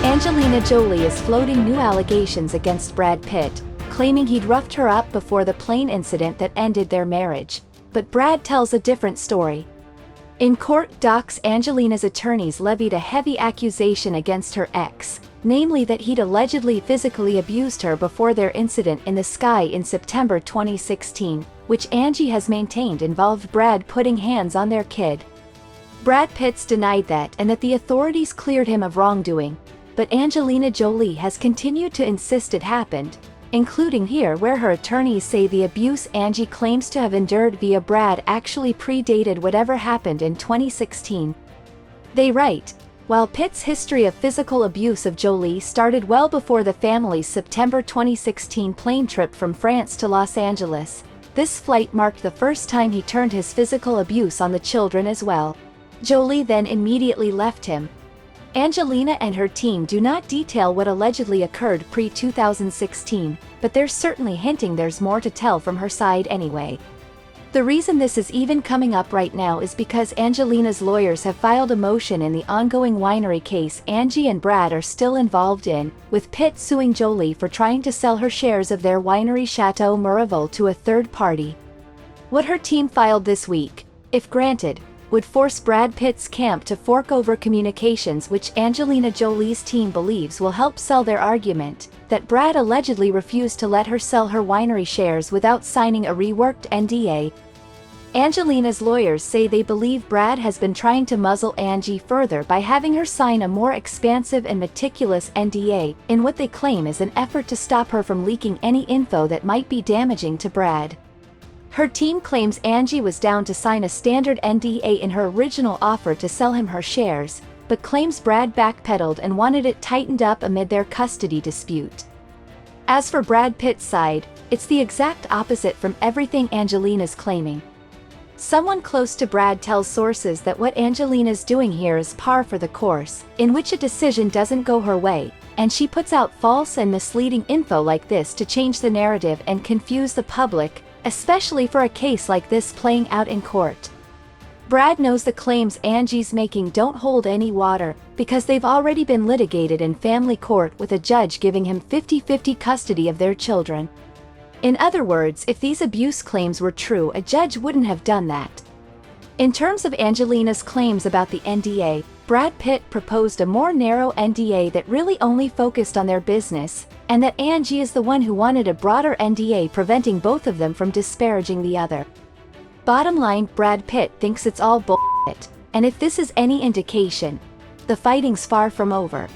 Angelina Jolie is floating new allegations against Brad Pitt, claiming he'd roughed her up before the plane incident that ended their marriage. But Brad tells a different story. In court docs, Angelina's attorneys levied a heavy accusation against her ex, namely that he'd allegedly physically abused her before their incident in the sky in September 2016, which Angie has maintained involved Brad putting hands on their kid. Brad Pitt's denied that and that the authorities cleared him of wrongdoing, but Angelina Jolie has continued to insist it happened, including here where her attorneys say the abuse Angie claims to have endured via Brad actually predated whatever happened in 2016. They write, while Pitt's history of physical abuse of Jolie started well before the family's September 2016 plane trip from France to Los Angeles, this flight marked the first time he turned his physical abuse on the children as well. Jolie then immediately left him. Angelina and her team do not detail what allegedly occurred pre-2016, but they're certainly hinting there's more to tell from her side anyway. The reason this is even coming up right now is because Angelina's lawyers have filed a motion in the ongoing winery case Angie and Brad are still involved in, with Pitt suing Jolie for trying to sell her shares of their winery Chateau Miraval to a third party. What her team filed this week, if granted, would force Brad Pitt's camp to fork over communications which Angelina Jolie's team believes will help sell their argument, that Brad allegedly refused to let her sell her winery shares without signing a reworked NDA. Angelina's lawyers say they believe Brad has been trying to muzzle Angie further by having her sign a more expansive and meticulous NDA, in what they claim is an effort to stop her from leaking any info that might be damaging to Brad. Her team claims Angie was down to sign a standard NDA in her original offer to sell him her shares, but claims Brad backpedaled and wanted it tightened up amid their custody dispute. As for Brad Pitt's side, it's the exact opposite from everything Angelina's claiming. Someone close to Brad tells sources that what Angelina's doing here is par for the course, in which a decision doesn't go her way, and she puts out false and misleading info like this to change the narrative and confuse the public, especially for a case like this playing out in court. Brad knows the claims Angie's making don't hold any water, because they've already been litigated in family court with a judge giving him 50-50 custody of their children. In other words, if these abuse claims were true, a judge wouldn't have done that. In terms of Angelina's claims about the NDA, Brad Pitt proposed a more narrow NDA that really only focused on their business, and that Angie is the one who wanted a broader NDA preventing both of them from disparaging the other. Bottom line, Brad Pitt thinks it's all bullshit, and if this is any indication, the fighting's far from over.